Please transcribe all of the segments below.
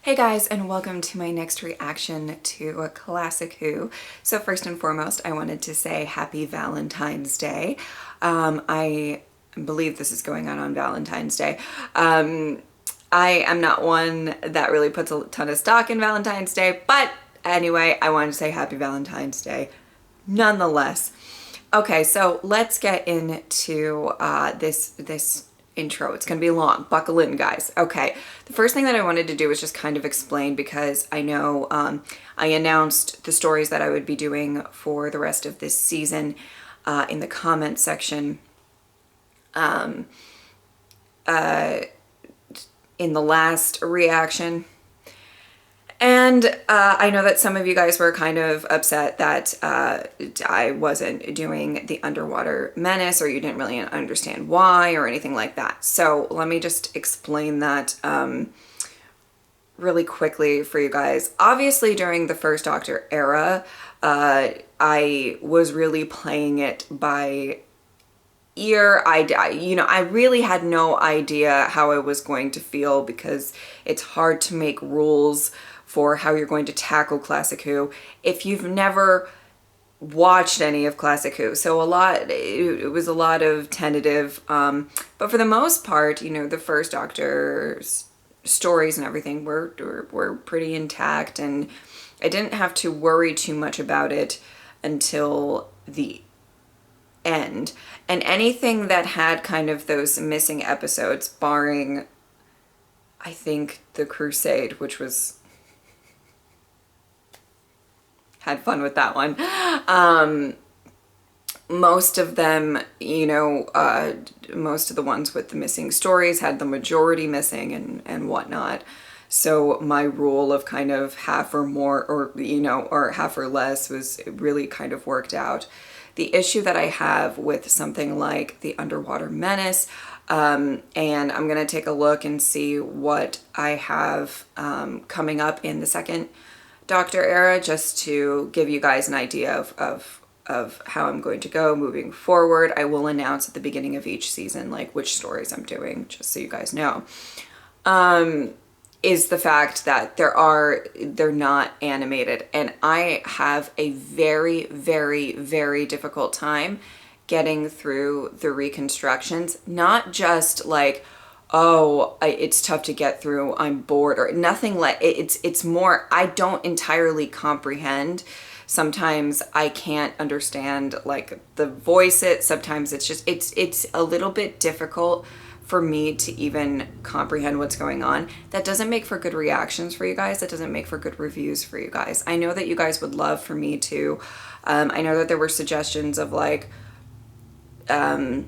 Hey guys, and welcome to my next reaction to a Classic Who. So first and foremost, I wanted to say happy Valentine's Day. I believe this is going on Valentine's Day. I am not one that really puts a ton of stock in Valentine's Day, but anyway, I wanted to say happy Valentine's Day nonetheless. Okay, so let's get into this intro. It's gonna be long. Buckle in, guys. Okay, the first thing that I wanted to do was just kind of explain, because I know I announced the stories that I would be doing for the rest of this season in the comment section in the last reaction. And I know that some of you guys were kind of upset that I wasn't doing the underwater menace, or you didn't really understand why or anything like that. So let me just explain that really quickly for you guys. Obviously, during the First Doctor era, I was really playing it by ear. I really had no idea how I was going to feel, because it's hard to make rules for how you're going to tackle Classic Who if you've never watched any of Classic Who. So it was a lot of tentative, but for the most part, you know, the First Doctor's stories and everything were pretty intact, and I didn't have to worry too much about it until the end. And anything that had kind of those missing episodes, barring, I think, the Crusade, which was, had fun with that one. Most of them, you know, most of the ones with the missing stories had the majority missing and whatnot. So my rule of kind of half or more, or, you know, or half or less was really kind of worked out. The issue that I have with something like the Underwater Menace, and I'm going to take a look and see what I have coming up in the Second Doctor era, just to give you guys an idea of how I'm going to go moving forward. I will announce at the beginning of each season like which stories I'm doing, just so you guys know. Is the fact that they're not animated, and I have a very, very, very difficult time getting through the reconstructions. Not just like, oh, it's tough to get through, I'm bored, or nothing like it's more, I don't entirely comprehend. Sometimes I can't understand like the voices. Sometimes it's just it's a little bit difficult for me to even comprehend what's going on. That doesn't make for good reactions for you guys. That doesn't make for good reviews for you guys. I know that you guys would love for me to, I know that there were suggestions of like, you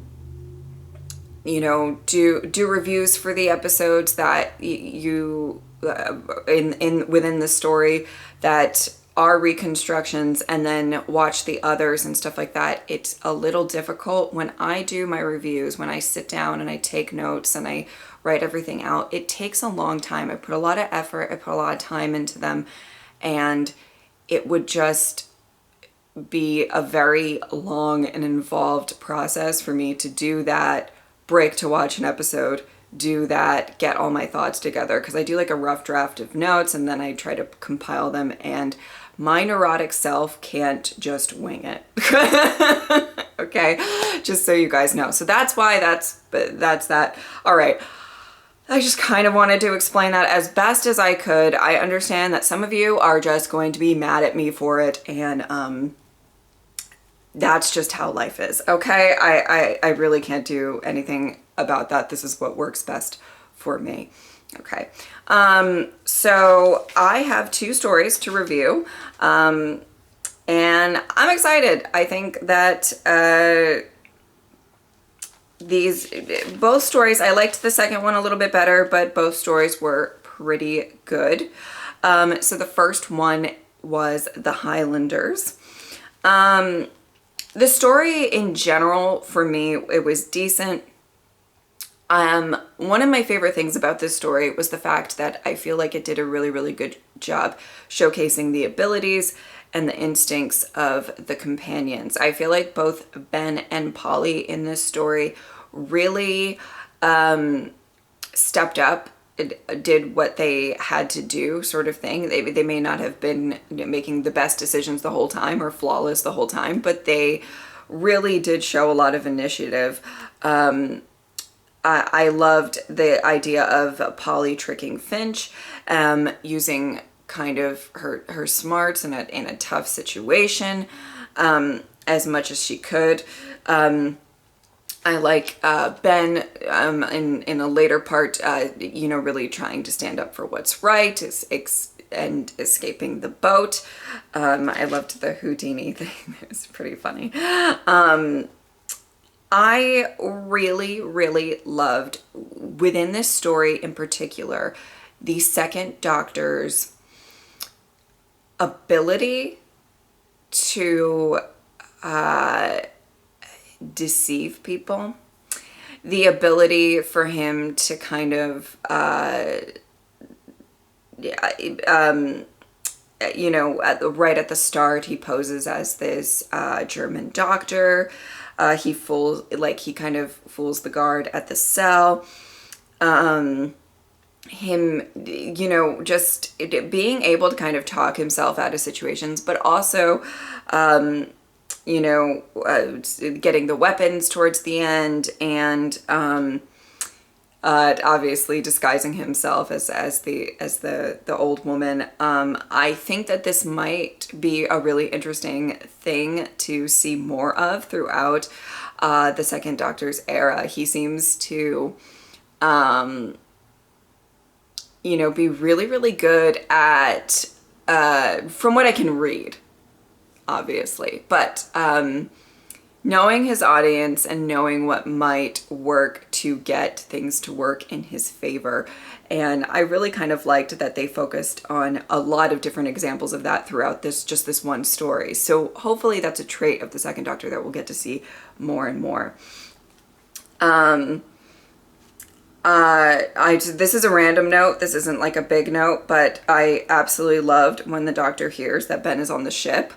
know, do reviews for the episodes that you within the story that are reconstructions, and then watch the others and stuff like that. It's a little difficult when I do my reviews, when I sit down and I take notes and I write everything out. It takes a long time. I put a lot of effort, I put a lot of time into them, and it would just be a very long and involved process for me to do that, break to watch an episode, do that, get all my thoughts together, because I do like a rough draft of notes and then I try to compile them, and my neurotic self can't just wing it. Okay, just so you guys know. So that's why that's that. All right, I just kind of wanted to explain that as best as I could. I understand that some of you are just going to be mad at me for it, and that's just how life is. Okay, I really can't do anything about that. This is what works best for me. Okay, so I have two stories to review, and I'm excited. I think that these both stories, I liked the second one a little bit better, but both stories were pretty good. So the first one was the Highlanders. The story in general, for me, it was decent. One of my favorite things about this story was the fact that I feel like it did a really, really good job showcasing the abilities and the instincts of the companions. I feel like both Ben and Polly in this story really stepped up did what they had to do, sort of thing. They may not have been making the best decisions the whole time or flawless the whole time, but they really did show a lot of initiative. I loved the idea of Polly tricking Finch, using kind of her smarts in a tough situation, as much as she could. I like Ben, in a later part, really trying to stand up for what's right and escaping the boat. I loved the Houdini thing. It was pretty funny. I really, really loved, within this story in particular, the second Doctor's ability to deceive people. The ability for him to kind of, right at the start, he poses as this German doctor. He kind of fools the guard at the cell. Him, just being able to kind of talk himself out of situations, but also, getting the weapons towards the end, and obviously disguising himself as the old woman. I think that this might be a really interesting thing to see more of throughout the second Doctor's era. He seems to be really, really good at, from what I can read, obviously, but knowing his audience and knowing what might work to get things to work in his favor. And I really kind of liked that they focused on a lot of different examples of that throughout this one story. So hopefully that's a trait of the second Doctor that we'll get to see more and more. This is a random note. This isn't like a big note, but I absolutely loved when the Doctor hears that Ben is on the ship,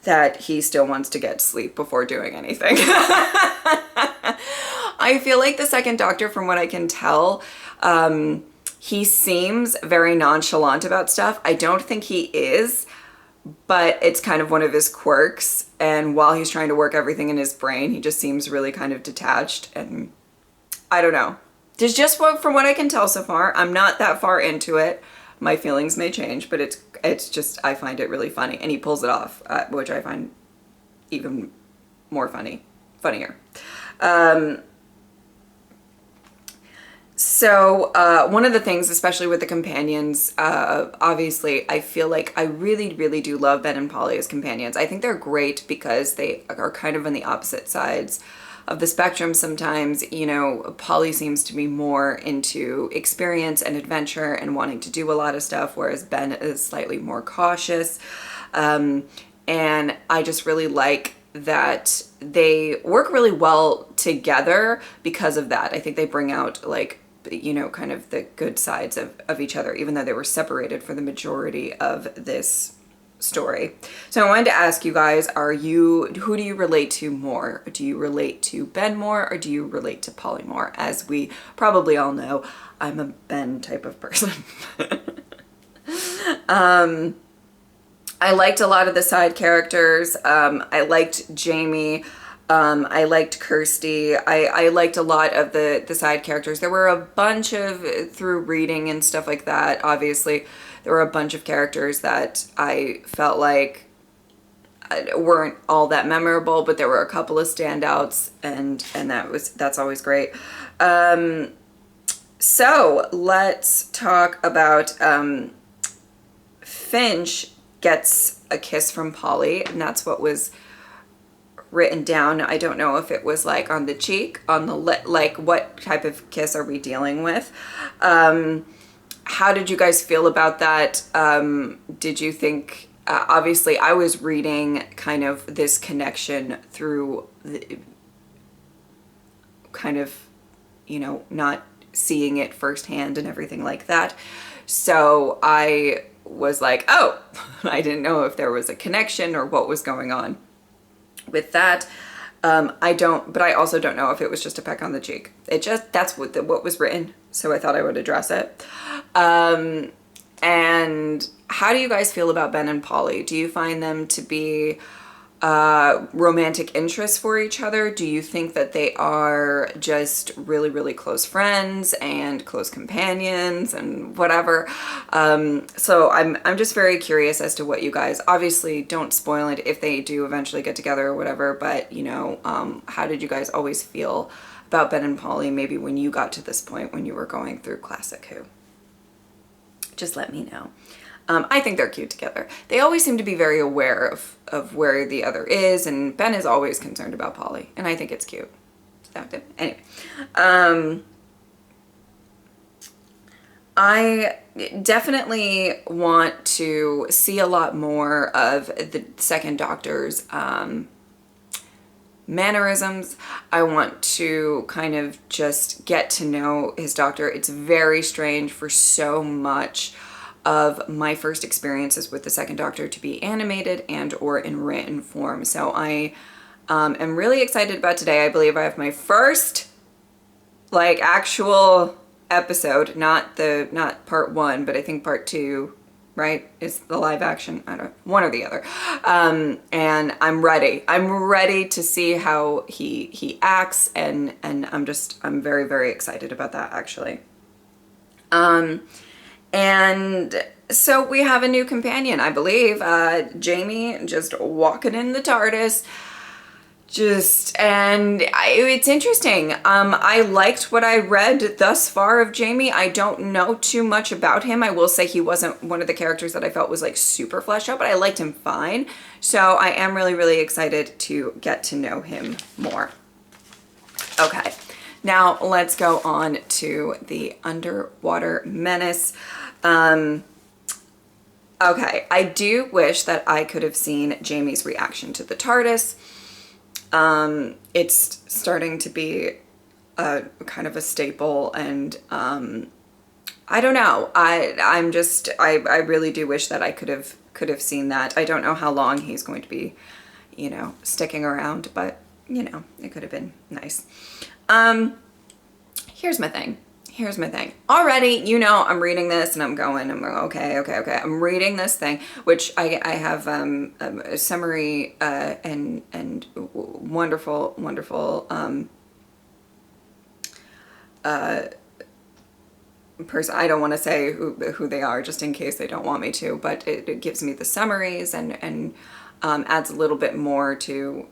that he still wants to get sleep before doing anything. I feel like the second Doctor, from what I can tell, he seems very nonchalant about stuff. I don't think he is, but it's kind of one of his quirks. And while he's trying to work everything in his brain, he just seems really kind of detached. And I don't know. Just from what I can tell so far, I'm not that far into it. My feelings may change, but it's just, I find it really funny. And he pulls it off, which I find even more funnier. So one of the things, especially with the companions, obviously, I feel like I really, really do love Ben and Polly as companions. I think they're great because they are kind of on the opposite sides of the spectrum sometimes. Polly seems to be more into experience and adventure and wanting to do a lot of stuff, whereas Ben is slightly more cautious. And I just really like that they work really well together because of that. I think they bring out kind of the good sides of each other, even though they were separated for the majority of this story. So I wanted to ask you guys, who do you relate to more? Do you relate to Ben more, or do you relate to Polly more? As we probably all know, I'm a Ben type of person. I liked a lot of the side characters. I liked Jamie. I liked Kirsty. I liked a lot of the side characters. There were a bunch of, through reading and stuff like that, obviously, there were a bunch of characters that I felt like weren't all that memorable, but there were a couple of standouts, and that's always great. So let's talk about Finch gets a kiss from Polly, and that's what was written down. I don't know if it was like on the cheek, on the lip, like what type of kiss are we dealing with? How did you guys feel about that? Did you think, obviously I was reading kind of this connection through kind of, not seeing it firsthand and everything like that. So I was like, oh, I didn't know if there was a connection or what was going on with that. But I also don't know if it was just a peck on the cheek. That's what was written. So I thought I would address it. And how do you guys feel about Ben and Polly? Do you find them to be romantic interests for each other? Do you think that they are just really, really close friends and close companions and whatever? So I'm just very curious as to what you guys, obviously don't spoil it if they do eventually get together or whatever, but you know, how did you guys always feel about Ben and Polly, maybe when you got to this point when you were going through Classic Who? Just let me know. I think they're cute together. They always seem to be very aware of where the other is, and Ben is always concerned about Polly, and I think it's cute. So, anyway, I definitely want to see a lot more of the Second Doctor's mannerisms. I want to kind of just get to know his doctor. It's very strange for so much of my first experiences with the Second Doctor to be animated and or in written form. So I am really excited about today. I believe I have my first like actual episode, not part 1, but I think part 2, right, is the live action. I don't know, one or the other. And I'm ready. I'm ready to see how he acts, and I'm very, very excited about that actually. And so we have a new companion, I believe, Jamie, just walking in the TARDIS. It's interesting. I liked what I read thus far of Jamie. I don't know too much about him. I will say he wasn't one of the characters that I felt was like super fleshed out, but I liked him fine. So I am really, really excited to get to know him more. Okay. Now let's go on to the Underwater Menace. Okay, I do wish that I could have seen Jamie's reaction to the TARDIS. It's starting to be a kind of a staple, and I don't know. I really do wish that I could have seen that. I don't know how long he's going to be, you know, sticking around, but you know, it could have been nice. Here's my thing. Already, you know, I'm reading this and I'm going, okay. I'm reading this thing, which I have a summary and wonderful person. I don't want to say who they are just in case they don't want me to, but it gives me the summaries and adds a little bit more to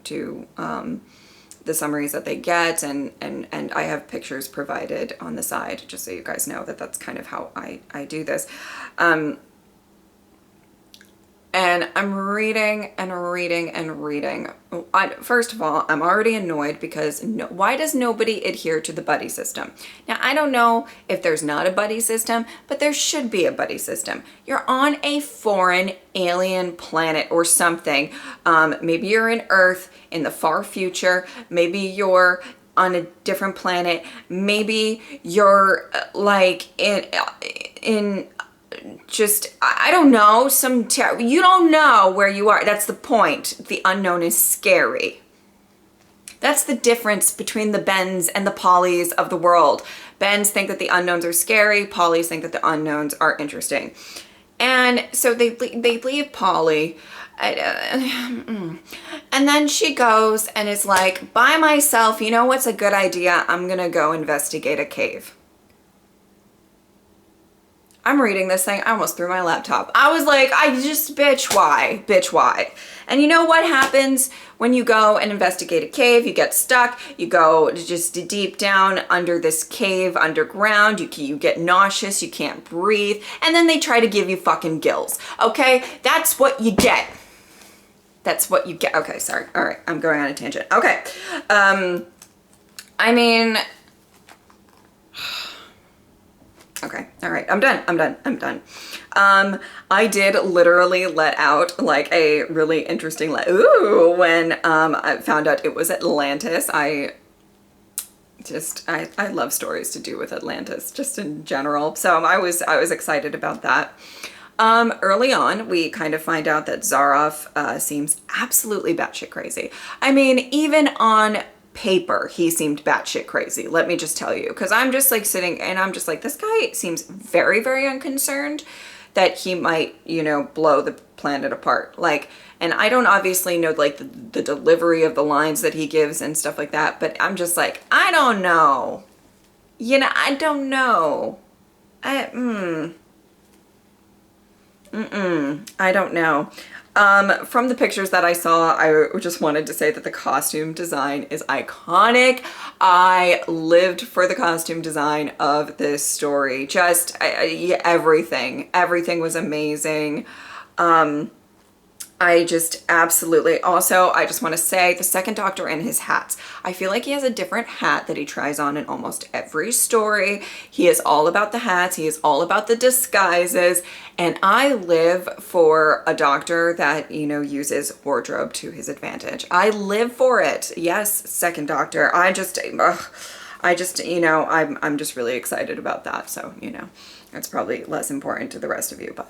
the summaries that they get, and I have pictures provided on the side just so you guys know that that's kind of how I do this. And I'm reading and reading and reading. First of all, I'm already annoyed because why does nobody adhere to the buddy system? Now, I don't know if there's not a buddy system, but there should be a buddy system. You're on a foreign alien planet or something. Maybe you're in Earth in the far future. Maybe you're on a different planet. Maybe you're like in just, I don't know, you don't know where you are. That's the point. The unknown is scary. That's the difference between the Bens and the Pollys of the world. Bens think that the unknowns are scary. Pollys think that the unknowns are interesting. And so they leave Polly. And then she goes and is like, by myself, you know what's a good idea? I'm going to go investigate a cave. I'm reading this thing. I almost threw my laptop. I was like, bitch, why? Bitch, why? And you know what happens when you go and investigate a cave? You get stuck. You go just deep down under this cave, underground. You get nauseous. You can't breathe. And then they try to give you fucking gills. Okay? That's what you get. That's what you get. Okay, sorry. All right. I'm going on a tangent. Okay. I mean... Okay, all right, I'm done. I did literally let out like a really interesting ooh when I found out it was Atlantis. I love stories to do with Atlantis just in general. So I was excited about that. Early on, we kind of find out that Zaroff seems absolutely batshit crazy. I mean, even on paper, he seemed batshit crazy. Let me just tell you, because I'm just like sitting and I'm just like, this guy seems very, very unconcerned that he might, you know, blow the planet apart. Like, and I don't obviously know like the delivery of the lines that he gives and stuff like that, but I'm just like, I don't know. You know, I don't know. I don't know. From the pictures that I saw, I just wanted to say that the costume design is iconic. I lived for the costume design of this story. Just everything was amazing. I just absolutely, also, I just want to say the second Doctor and his hats. I feel like he has a different hat that he tries on in almost every story. He is all about the hats. He is all about the disguises. And I live for a Doctor that, you know, uses wardrobe to his advantage. I live for it. Yes, second Doctor. I just, you know, I'm just really excited about that. So, you know, it's probably less important to the rest of you, but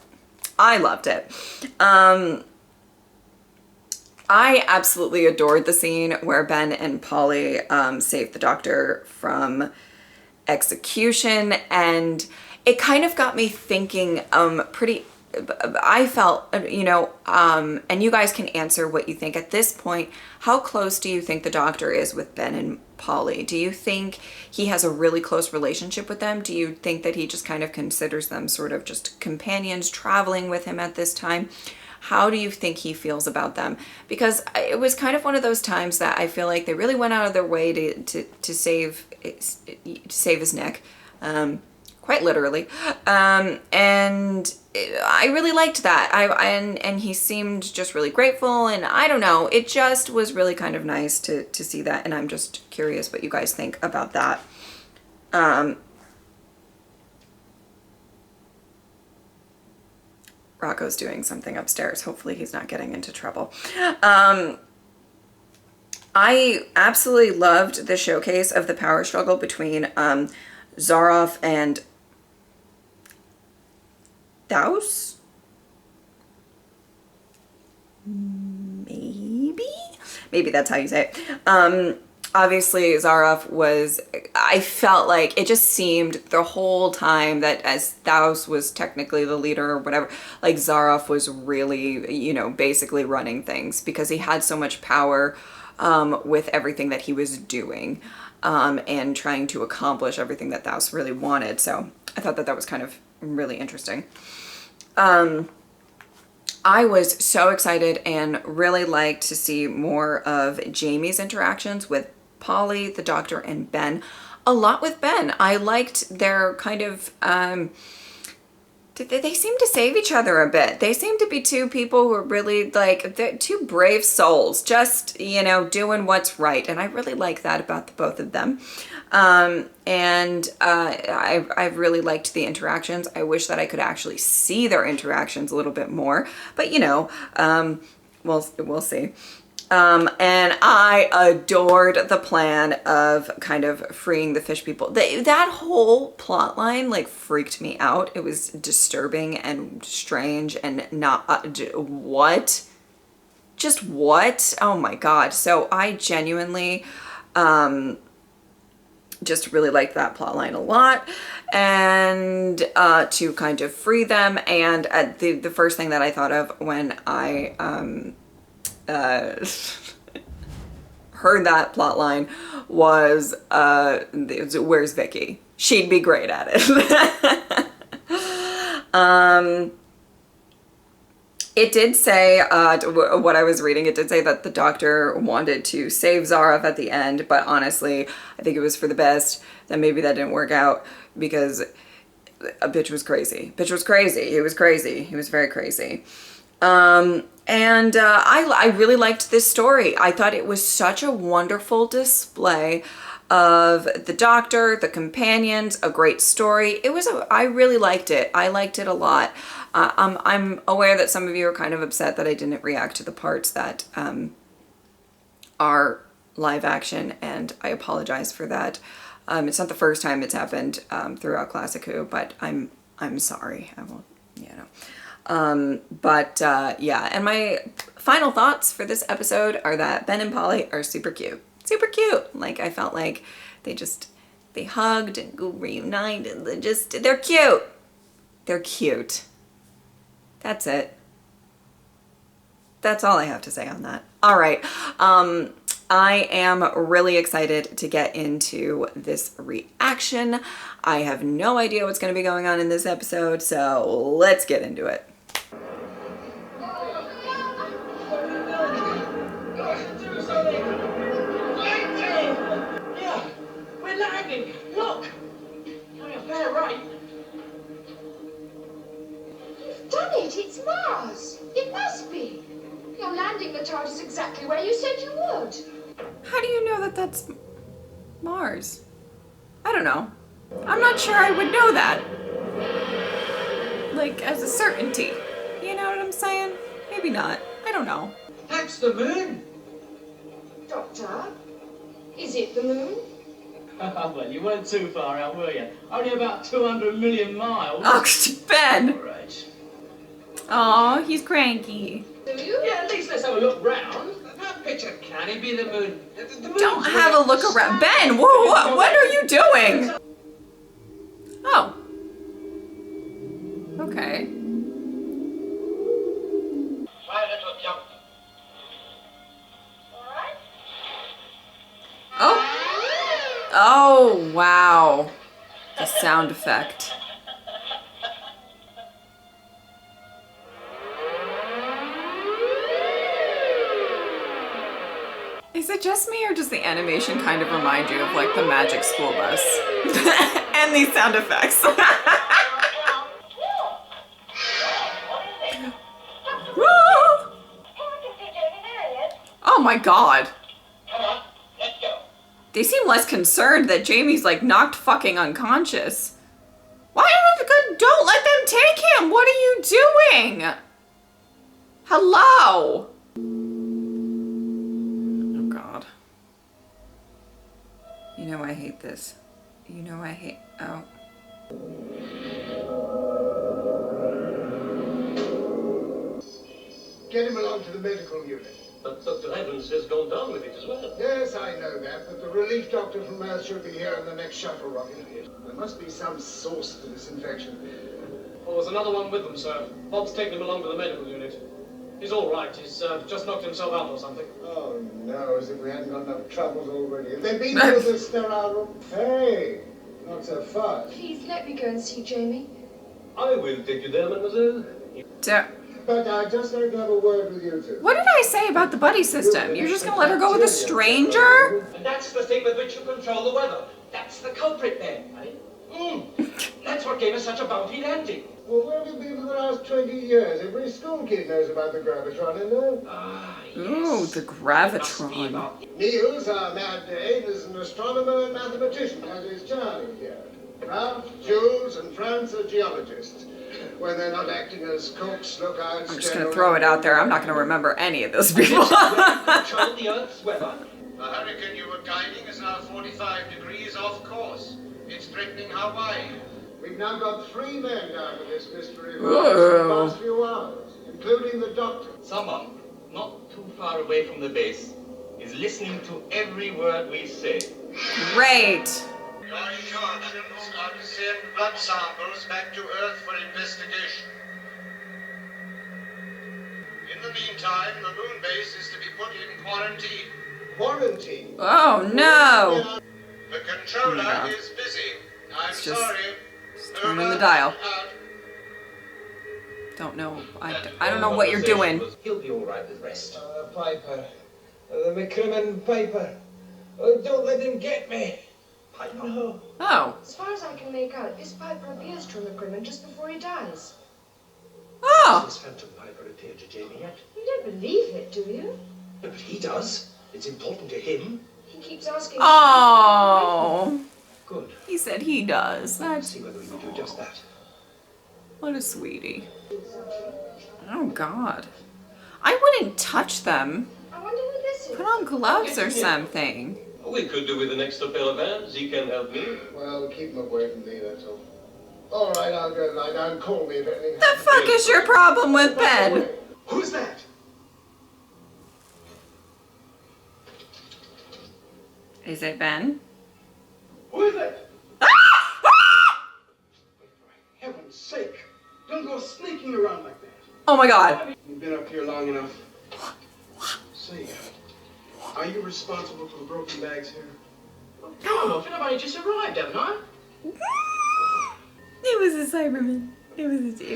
I loved it. I absolutely adored the scene where Ben and Polly saved the Doctor from execution, and it kind of got me thinking I felt, you know, and you guys can answer what you think at this point. How close do you think the Doctor is with Ben and Polly? Do you think he has a really close relationship with them? Do you think that he just kind of considers them sort of just companions traveling with him at this time? How do you think he feels about them? Because it was kind of one of those times that I feel like they really went out of their way to save his neck, quite literally, and I really liked that. And he seemed just really grateful, and I don't know, it just was really kind of nice to see that, and I'm just curious what you guys think about that. Rocco's doing something upstairs. Hopefully he's not getting into trouble. I absolutely loved the showcase of the power struggle between Zaroff and Daus? Maybe that's how you say it. Obviously Zaroff was, I felt like it just seemed the whole time that as Daus was technically the leader or whatever, like Zaroff was really, you know, basically running things because he had so much power with everything that he was doing and trying to accomplish everything that Daus really wanted. So I thought that that was kind of really interesting. I was so excited and really liked to see more of Jamie's interactions with Polly, the Doctor, and Ben. A lot with Ben. I liked their kind of, they seem to save each other a bit. They seem to be two people who are really like, they're two brave souls, just, you know, doing what's right. And I really like that about the both of them. I really liked the interactions. I wish that I could actually see their interactions a little bit more, but you know, we'll see. And I adored the plan of kind of freeing the fish people. That whole plot line like freaked me out. It was disturbing and strange and not, what? Just what? Oh my God. So I genuinely, just really liked that plot line a lot, and to kind of free them. And the first thing that I thought of when I heard that plot line was where's Vicky? She'd be great at it. It did say, what I was reading, it did say that the Doctor wanted to save Zaroff at the end, but honestly, I think it was for the best. That maybe that didn't work out because a bitch was crazy. Bitch was crazy. He was crazy. He was very crazy. I really liked this story. I thought it was such a wonderful display of the Doctor, the companions, a great story. I really liked it. I liked it a lot. I'm aware that some of you are kind of upset that I didn't react to the parts that are live action, and I apologize for that. It's not the first time it's happened throughout Classic Who, but I'm sorry. I won't, you know. Yeah, and my final thoughts for this episode are that Ben and Polly are super cute. Super cute. Like, I felt like they hugged and go reunited. They're cute. They're cute. That's it. That's all I have to say on that. All right. I am really excited to get into this reaction. I have no idea what's going to be going on in this episode, so let's get into it. Yeah, we're landing. Look. Coming a fair rate. You've done it. It's Mars. It must be. You're landing the TARDIS exactly where you said you would. How do you know that that's Mars? I don't know. I'm not sure I would know that. Like, as a certainty. You know what I'm saying? Maybe not. I don't know. That's the moon. Doctor, is it the moon? Well, you weren't too far out, were you? Only about 200 million miles. Oh, Ben! All right. Aw, he's cranky. Do you? Yeah, at least let's have a look round. That picture can't be the moon. The moon's Don't have a look around. Ben, what are you doing? Oh. Okay. Try a little jump. Alright. Oh. Oh, wow. The sound effect. Is it just me, or does the animation kind of remind you of like the Magic School Bus? And these sound effects. Oh my god. Come on, let's go. They seem less concerned that Jamie's like knocked fucking unconscious. Don't let them take him! What are you doing? Hello? Oh god. You know I hate this. You know I hate... Oh. Get him along to the medical unit. But Dr. Evans has gone down with it as well. Yes, I know that, but the relief doctor from Earth should be here in the next shuttle rocket. There must be some source to this infection. Well, there's another one with them, sir. Bob's taken him along to the medical unit. He's all right. He's just knocked himself out or something. Oh, no, as if we hadn't got enough troubles already. Have they been to the sterile room? Hey, not so fast. Please let me go and see Jamie. I will take you there, mademoiselle. But I'd just like to have a word with you two. What did I say about the buddy system? You're just gonna let her go with a stranger? And that's the thing with which you control the weather. That's the culprit then, right? That's what gave us such a bumpy landing. Well, where have you been for the last 20 years? Every school kid knows about the gravitron, isn't there? Ah, yes. Ooh, the Must be gravitron. about- Niels, our mad Dane, is an astronomer and mathematician, as is Charlie here. Ralph, Jules, and Franz are geologists. When they're not acting as cooks, lookouts... I'm just gonna throw it out there. I'm not gonna remember any of those people. Control the Earth's weather. The hurricane you were guiding is now 45 degrees off course. It's threatening Hawaii. We've now got 3 men down with this mystery virus in the past few hours, including the doctor. Someone, not too far away from the base, is listening to every word we say. Great. Your instructions are to send blood samples back to Earth for investigation. In the meantime, the Moonbase is to be put in quarantine. Quarantine? Oh no. The controller Yeah. is busy. I'm It's just- sorry. Just turn on the dial. Don't know. I don't know what you're doing. He'll be all right with rest. Piper. The McCrimmon Piper. Don't let him get me. Piper. No. Oh. As far as I can make out, this Piper appears to McCrimmon just before he dies. Oh. Has Phantom Piper appeared to Jamie yet? You don't believe it, do you? No, but he does. It's important to him. He keeps asking... Oh. Good. He said he does. Let's That's see whether we can do just that. what a sweetie. Oh God. I wouldn't touch them. I wonder who this is. Put on gloves or something. We could do with an extra pair of hands. He can help me. Well, keep him away from me, that's all. All right, I'll go lie down. Call me if anything. The fuck is your problem with Ben? Who's that? Is it Ben? Who is it? Ah! For heaven's sake, don't go sneaking around like that. Oh my god. You've been up here long enough. Say, are you responsible for the broken bags here? Come on, I've only just arrived, haven't I? It was a Cyberman. It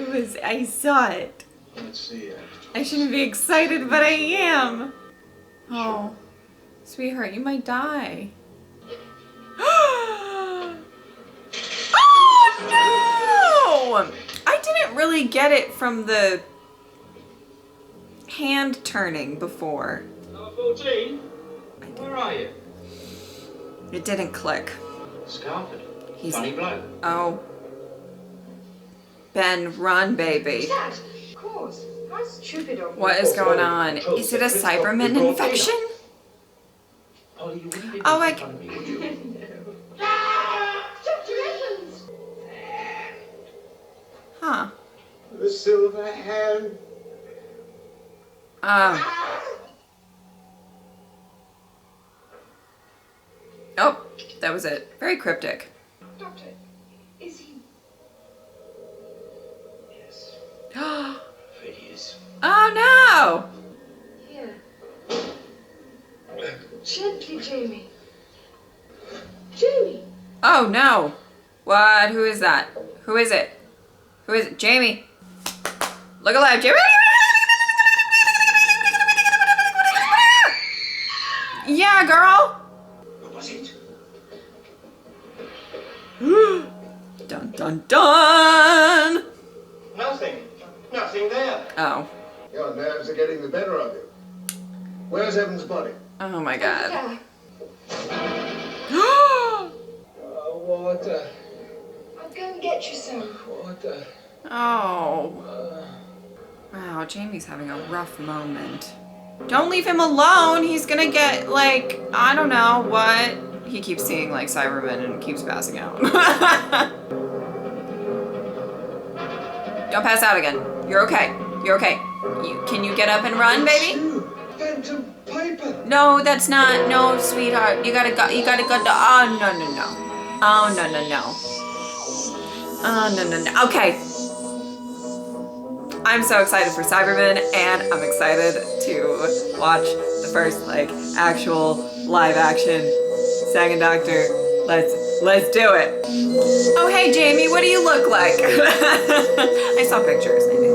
was, I saw it. Let's see. I shouldn't be excited, but I am. Oh, sweetheart, you might die. Oh no! I didn't really get it from the hand turning before. Number 14? Where are you? It didn't click. Scarford. He's Funny bloke. oh. Ben, run, baby. Dad, of course. How stupid of you. What is going on? Is it a Cyberman infection? Polly, you wouldn't be Oh, making fun of me, would you? Dr. Evans! Huh. The silver hand. Oh, that was it. Very cryptic. Doctor, is he... Yes. Oh Afraid he is. no! Here. Gently, Jamie. Jamie! Oh no! What? Who is that? Who is it? Who is it? Jamie! Look alive, Jamie! Yeah, girl! What was it? Dun dun dun! Nothing. Nothing there. Oh. Your nerves are getting the better of you. Where's Evan's body? Oh my god. There. Water. I'll go and get you some. Water. Oh. Wow, Jamie's having a rough moment. Don't leave him alone. He's gonna get, like, I don't know what. He keeps seeing, like, Cybermen and keeps passing out. Don't pass out again. You're okay. You're okay. Can you get up and run, baby? Phantom Piper. No, that's not. No, sweetheart. You gotta go. You gotta go. Oh, no, no, no. Oh, no, no, no. Oh, no, no, no. Okay. I'm so excited for Cybermen, and I'm excited to watch the first, like, actual live action Second Doctor. Let's do it. Oh, hey, Jamie, what do you look like? I saw pictures, maybe.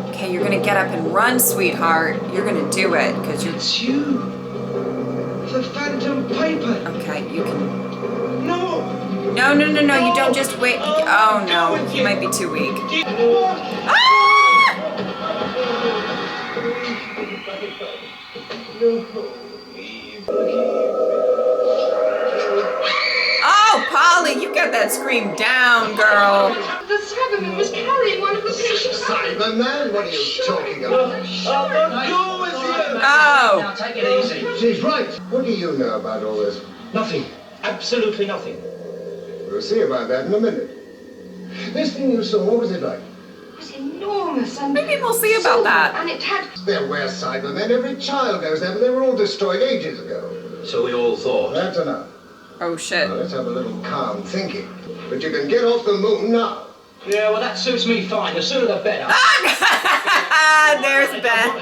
Okay, you're gonna get up and run, sweetheart. You're gonna do it, because you're... It's you. The Phantom Piper. Okay, you can... No. No, no, no, no, you don't just wait. Oh, no, he might be too weak. Ah! Oh, Polly, you get that scream down, girl. The Cyberman was carrying one of the patients. Cyberman? What are you talking about? Oh. Now take it easy. She's right. What do you know about all this? Nothing. Absolutely nothing. We'll see about that in a minute. This thing you saw, what was it like? It was enormous and... Maybe we'll see about silver, that. And it had... There were Cybermen. Every child goes there, but they were all destroyed ages ago. So we all thought. That's enough. Oh, shit. Now, let's have a little calm thinking. But you can get off the moon now. Yeah, well, that suits me fine. The sooner the better. There's Ben.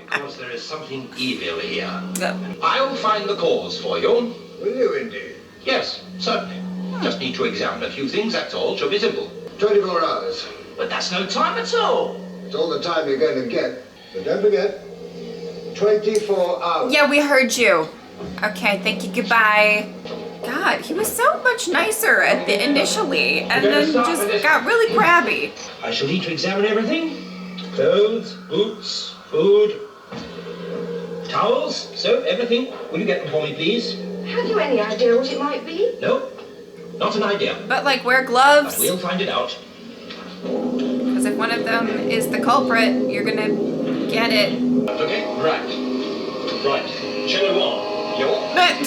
Because there is something evil here. Yep. I'll find the cause for you. Will you indeed? Yes, certainly. Just need to examine a few things, that's all. Should be simple. 24 hours. But that's no time at all. It's all the time you're going to get. But don't forget, 24 hours. Yeah, we heard you. Okay, thank you, goodbye. God, he was so much nicer at the initially, and then just got really crabby. I shall need to examine everything. Clothes, boots, food, towels, soap, everything. Will you get them for me, please? Have you any idea what it might be? No, not an idea. But, like, wear But gloves. we'll find it out. Because if one of them is the culprit, you're gonna get it. Okay, right. Right. Channel 1. Yo. But,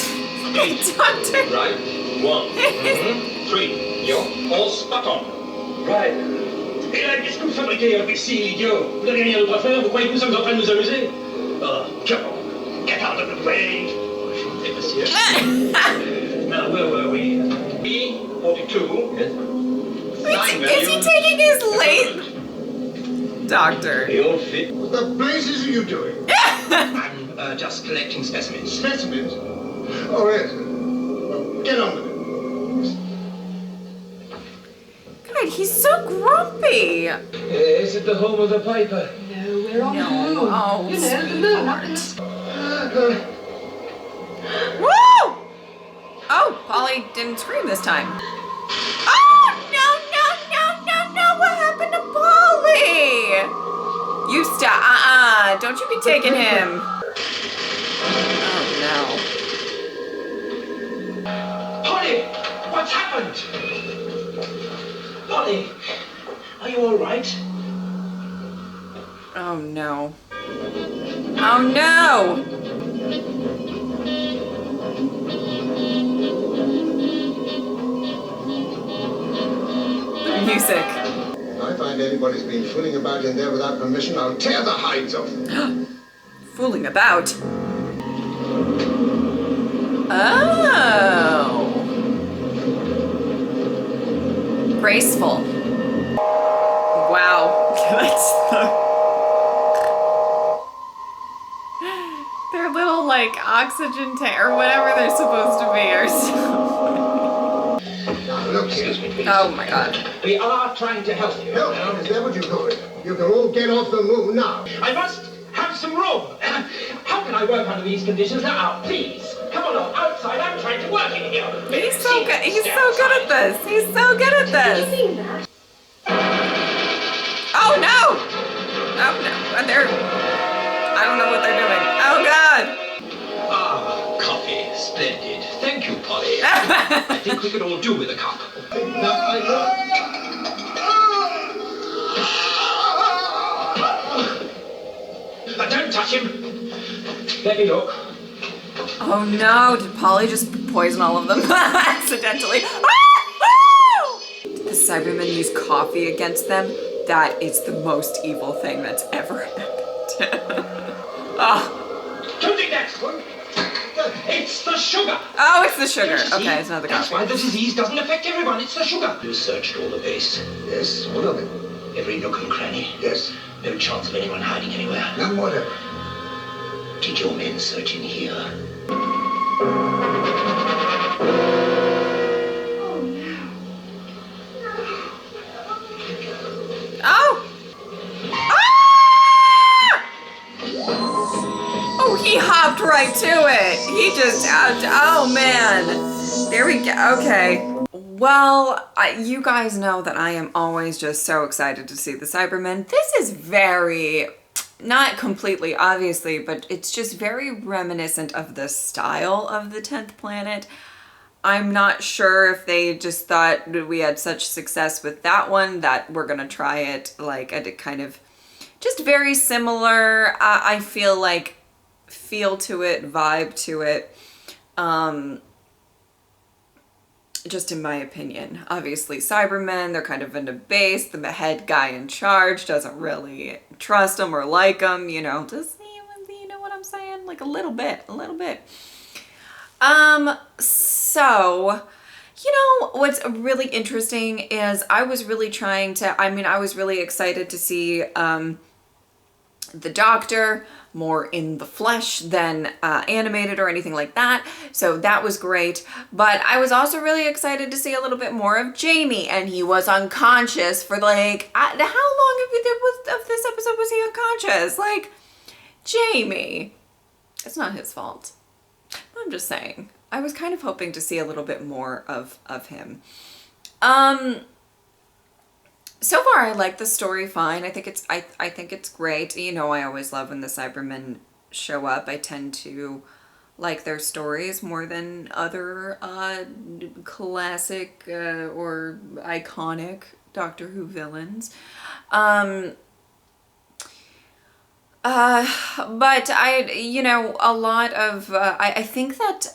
Doctor. Right. 1. 3. Yo. All spot on. Right. Et là, qu'est-ce que vous fabriquez avec ces idiots? Vous n'avez rien d'autre à faire? Vous croyez que nous sommes en train de nous amuser? Oh, come on. Get out of the way. Enchanté, monsieur. Now, where were we? B42. Yes. Is he taking his late doctor? They all fit. What the blazes are you doing? I'm just collecting specimens. Specimens? Oh, yes. Well, get on with it. God, he's so grumpy. Is it the home of the paper? No, we're on the No, moon. oh, You know, the moon up in the sweetheart. Woo! Oh, Polly didn't scream this time. Oh, no, no, no, no, no. What happened to Polly? You stop. Don't you be taking him. Oh, Polly! What's happened? Polly! Are you all right? no. Oh, no. Oh, no. Music. If I find anybody's been fooling about in there without permission, I'll tear the hides off them. Fooling about. Oh. Graceful. Wow. That's their little like oxygen tank or whatever they're supposed to be or so. Now, look here. Excuse me, please. Oh my god. We are trying to help you. Help? Is that what you call it? You can all get off the moon now. I must have some room. How can I work under these conditions now? Please, come on outside. I'm trying to work in here. He's so good. He's so good at this. He's so good at this. Oh no! Oh no! They're. I don't know what they're doing. Oh god! Ah, coffee. Splendid. Thank you, Polly. I think we could all do with a cup. Don't touch him. Let me look. Oh no! Did Polly just poison all of them accidentally? Did the Cybermen use coffee against them? That is the most evil thing that's ever happened. Oh. Don't take that. It's the sugar. Oh, it's the sugar. See? Okay, it's not the That's coffee. why the disease doesn't affect everyone. It's the sugar. You searched all the base. Yes, all of it. Every nook and cranny. Yes. No chance of anyone hiding anywhere. None whatever. Did your men search in here? Oh! Ah! Oh, he hopped right to it. He just, oh man. There we go. Okay. Well, you guys know that I am always just so excited to see the Cybermen. This is very, not completely obviously, but it's just very reminiscent of the style of the 10th planet. I'm not sure if they just thought we had such success with that one that we're gonna try it like a kind of just very similar. I feel like feel to it, vibe to it. Just in my opinion. Obviously Cybermen, they're kind of in a base. The head guy in charge doesn't really trust them or like them, you know. Does he, you know what I'm saying? Like a little bit. So, you know, what's really interesting is I was really excited to see the Doctor more in the flesh than animated or anything like that. So that was great. But I was also really excited to see a little bit more of Jamie, and he was unconscious for like, how long of this episode was he unconscious? Like, Jamie, it's not his fault. I'm just saying. I was kind of hoping to see a little bit more of him. So far, I like the story fine. I think it's great. You know, I always love when the Cybermen show up. I tend to like their stories more than other classic or iconic Doctor Who villains. But a lot of, I think that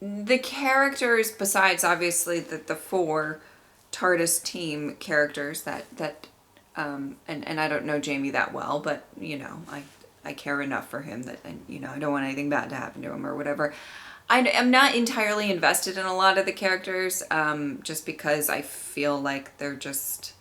the characters, besides obviously the four TARDIS team characters that and I don't know Jamie that well, but you know, I care enough for him that, and you know, I don't want anything bad to happen to him or whatever. I'm not entirely invested in a lot of the characters, just because I feel like they're just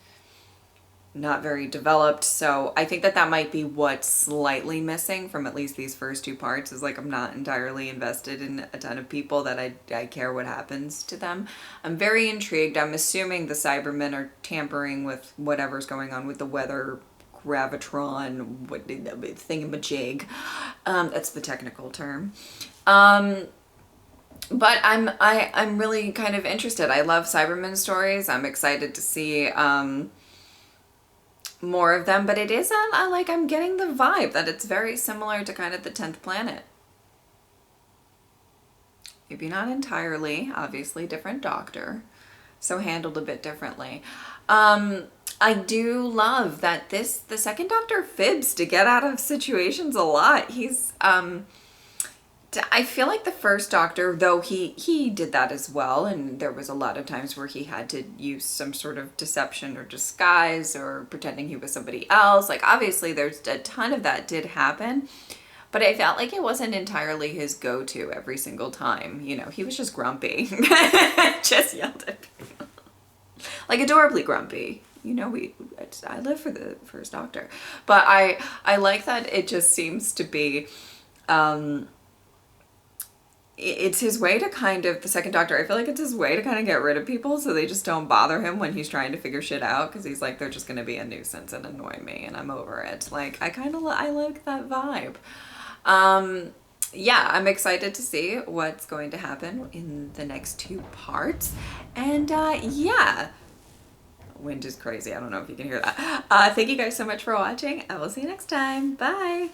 not very developed. So I think that that might be what's slightly missing from at least these first two parts, is like I'm not entirely invested in a ton of people that I care what happens to them. I'm very intrigued. I'm assuming the Cybermen are tampering with whatever's going on with the weather gravitron, what thingamajig. That's the technical term. But I'm really kind of interested. I love Cybermen stories. I'm excited to see more of them, but it is I'm getting the vibe that it's very similar to kind of the 10th Planet. Maybe not entirely, obviously different doctor, so handled a bit differently. I do love that the second Doctor fibs to get out of situations a lot. He's I feel like the first Doctor, though he did that as well, and there was a lot of times where he had to use some sort of deception or disguise or pretending he was somebody else. Like, obviously there's a ton of that did happen, but I felt like it wasn't entirely his go-to every single time. You know, he was just grumpy. Just yelled at people. Like, adorably grumpy. You know, I live for the first Doctor. But I like that it just seems to be it's his way to kind of, the second Doctor, I feel like it's his way to kind of get rid of people so they just don't bother him when he's trying to figure shit out, because he's like, they're just going to be a nuisance and annoy me and I'm over it. Like, I like that vibe. Yeah, I'm excited to see what's going to happen in the next two parts. And yeah, wind is crazy. I don't know if you can hear that. Thank you guys so much for watching. I will see you next time. Bye.